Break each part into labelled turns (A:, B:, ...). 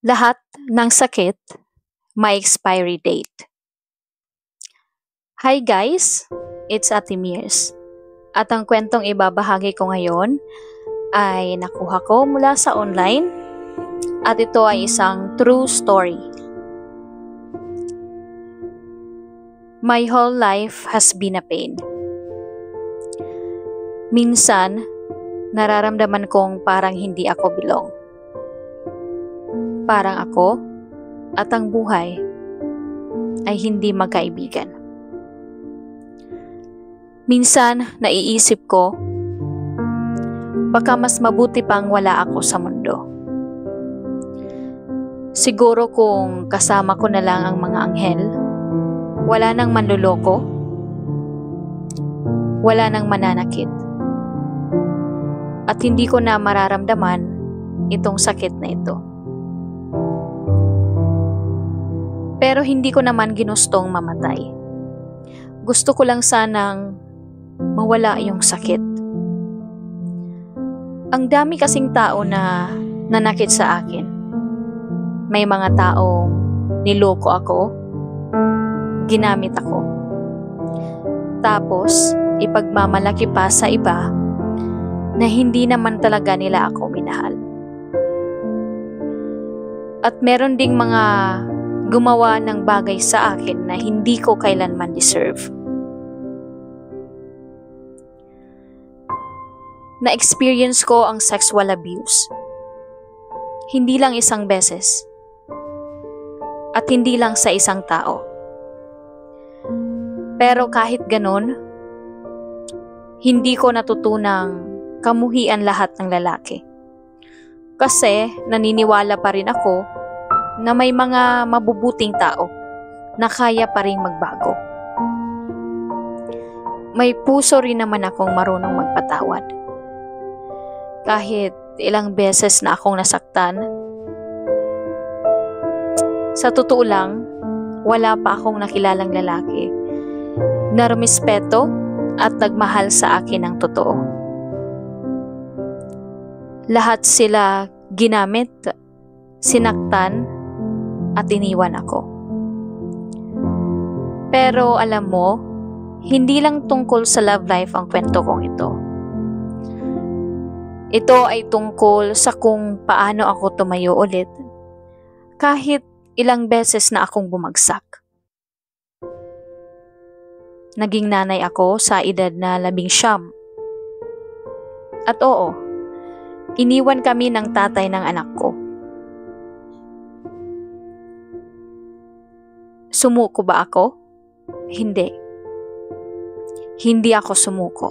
A: Lahat ng sakit may expiry date. Hi guys, it's Ate Mears. At ang kwentong ibabahagi ko ngayon ay nakuha ko mula sa online at ito ay isang true story. My whole life has been a pain. Minsan, nararamdaman kong parang hindi ako belong. Parang ako at ang buhay ay hindi magkaibigan. Minsan, naiisip ko, baka mas mabuti pang wala ako sa mundo. Siguro kung kasama ko na lang ang mga anghel, wala nang manloloko, wala nang mananakit, at hindi ko na mararamdaman itong sakit na ito. Pero hindi ko naman ginustong mamatay. Gusto ko lang sanang mawala yung sakit. Ang dami kasing tao na nanakit sa akin. May mga taong niloko ako, ginamit ako. Tapos, ipagmamalaki pa sa iba na hindi naman talaga nila ako minahal. At meron ding mga gumawa ng bagay sa akin na hindi ko kailanman deserve. Na-experience ko ang sexual abuse. Hindi lang isang beses. At hindi lang sa isang tao. Pero kahit ganon, hindi ko natutunang kamuhian lahat ng lalaki. Kasi naniniwala pa rin ako na may mga mabubuting tao na kaya pa rin magbago. May puso rin naman akong marunong magpatawad. Kahit ilang beses na akong nasaktan, sa totoo lang, wala pa akong nakilalang lalaki na rumispeto at nagmahal sa akin ng totoo. Lahat sila ginamit, sinaktan, at iniwan ako. Pero alam mo, hindi lang tungkol sa love life ang kwento kong ito. Ito ay tungkol sa kung paano ako tumayo ulit kahit ilang beses na akong bumagsak. Naging nanay ako sa edad na 19. At oo, iniwan kami ng tatay ng anak ko. Sumuko ba ako? Hindi. Hindi ako sumuko.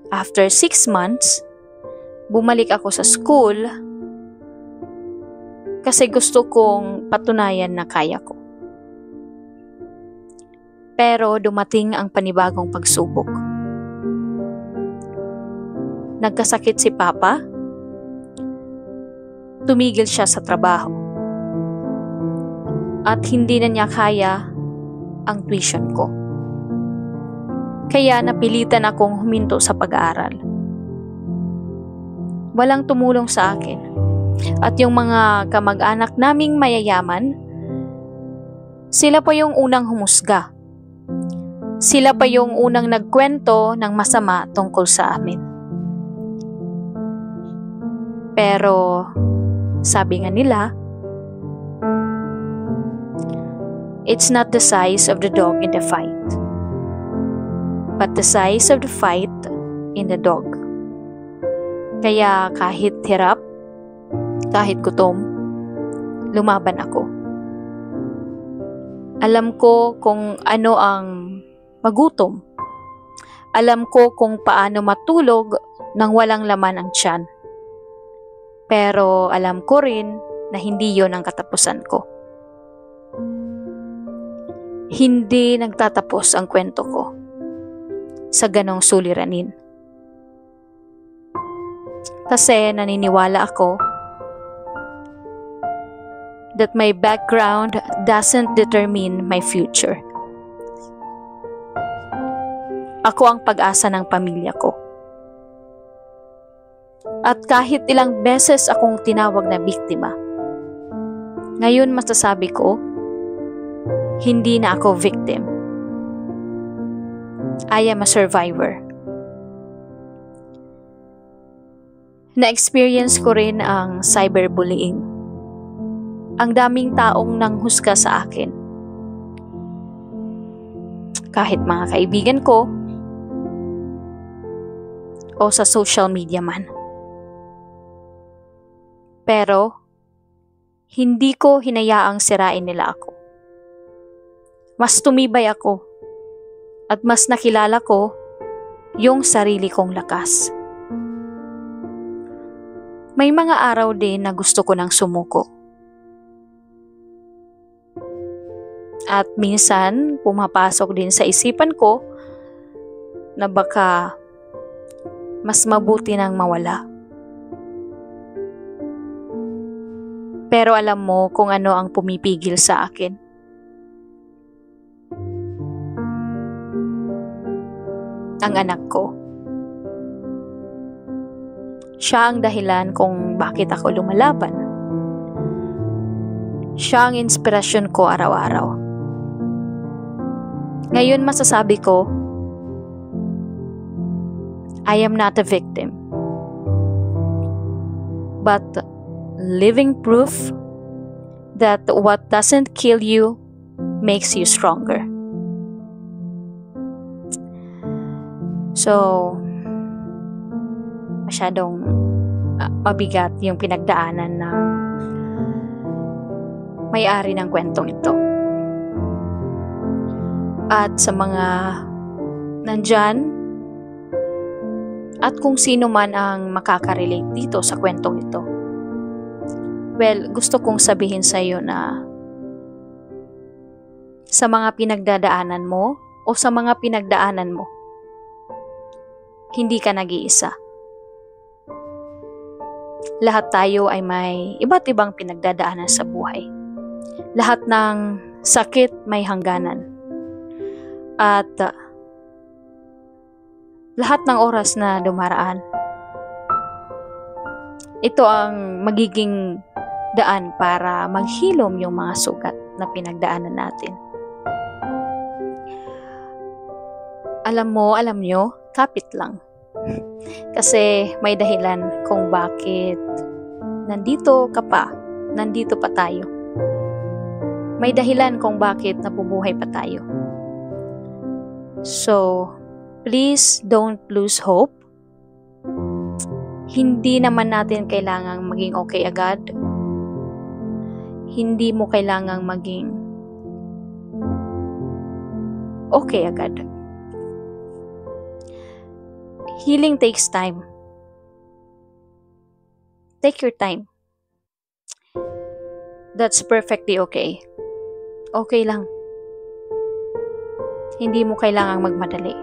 A: After 6 months, bumalik ako sa school kasi gusto kong patunayan na kaya ko. Pero dumating ang panibagong pagsubok. Nagkasakit si Papa. Tumigil siya sa trabaho. At hindi na niya kaya ang tuition ko. Kaya napilitan akong huminto sa pag-aaral. Walang tumulong sa akin. At yung mga kamag-anak naming mayayaman, sila pa yung unang humusga. Sila pa yung unang nagkwento ng masama tungkol sa amin. Pero, sabi nga nila, it's not the size of the dog in the fight, but the size of the fight in the dog. Kaya kahit hirap, kahit gutom, lumaban ako. Alam ko kung ano ang magutom. Alam ko kung paano matulog nang walang laman ang tiyan. Pero alam ko rin na hindi yon ang katapusan ko. Hindi nagtatapos ang kwento ko sa ganong suliranin. Kasi naniniwala ako that my background doesn't determine my future. Ako ang pag-asa ng pamilya ko. At kahit ilang beses akong tinawag na biktima, Ngayon masasabi ko, hindi na ako victim. I am a survivor. Na-experience ko rin ang cyberbullying. Ang daming taong nanghusga sa akin. Kahit mga kaibigan ko o sa social media man. Pero, hindi ko hinayaang sirain nila ako. Mas tumibay ako at mas nakilala ko yung sarili kong lakas. May mga araw din na gusto ko nang sumuko. At minsan, pumapasok din sa isipan ko na baka mas mabuti nang mawala. Pero alam mo kung ano ang pumipigil sa akin. Ang anak ko. Siya ang dahilan kung bakit ako lumalaban. Siya ang inspirasyon ko araw-araw. Ngayon masasabi ko, I am not a victim, but living proof that what doesn't kill you makes you stronger. So, masyadong mabigat yung pinagdaanan na may-ari ng kwentong ito. At sa mga nandyan, at kung sino man ang makaka-relate dito sa kwentong ito, well, gusto kong sabihin sa iyo na sa mga pinagdadaanan mo o sa mga pinagdaanan mo, hindi ka nag-iisa. Lahat tayo ay may iba't ibang pinagdadaanan sa buhay. Lahat ng sakit may hangganan. At lahat ng oras na dumaraan, ito ang magiging daan para maghilom yung mga sugat na pinagdaanan natin. Alam nyo, kapit lang. Kasi may dahilan kung bakit nandito pa tayo. May dahilan kung bakit nabubuhay pa tayo. So, please don't lose hope. Hindi naman natin kailangang maging okay agad. Hindi mo kailangang maging okay agad. Healing takes time. Take your time. That's perfectly okay. Okay lang. Hindi mo kailangang magmadali.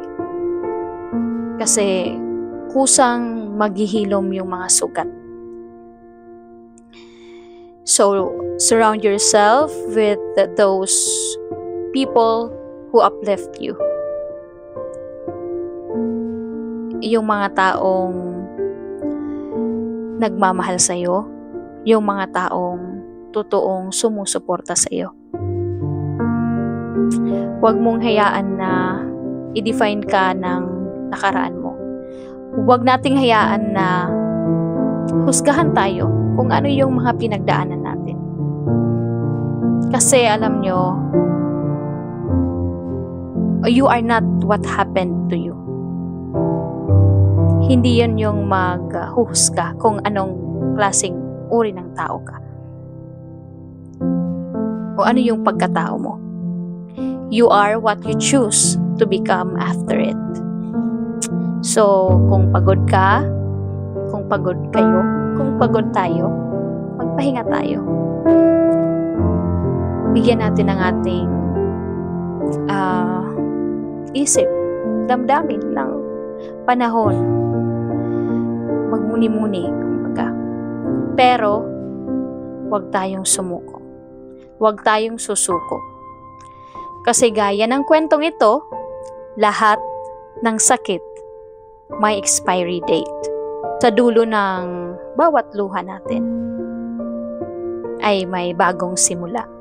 A: Kasi kusang maghihilom yung mga sugat. So, surround yourself with those people who uplift you. Yung mga taong nagmamahal sa'yo, yung mga taong totoong sumusuporta sa'yo. Huwag mong hayaan na i-define ka ng nakaraan mo. Huwag nating hayaan na husgahan tayo kung ano yung mga pinagdaanan natin. Kasi alam nyo, you are not what happened to you. Hindi yun yung maghuhusga kung anong klaseng uri ng tao ka. O ano yung pagkatao mo. You are what you choose to become after it. So, kung pagod ka, kung pagod kayo, kung pagod tayo, magpahinga tayo. Bigyan natin ng ating isip, damdamin ng panahon. Magmuni-muni, kumbaga. Pero, huwag tayong sumuko. Huwag tayong susuko. Kasi gaya ng kwentong ito, lahat ng sakit may expiry date sa dulo ng bawat luha natin. ay may bagong simula.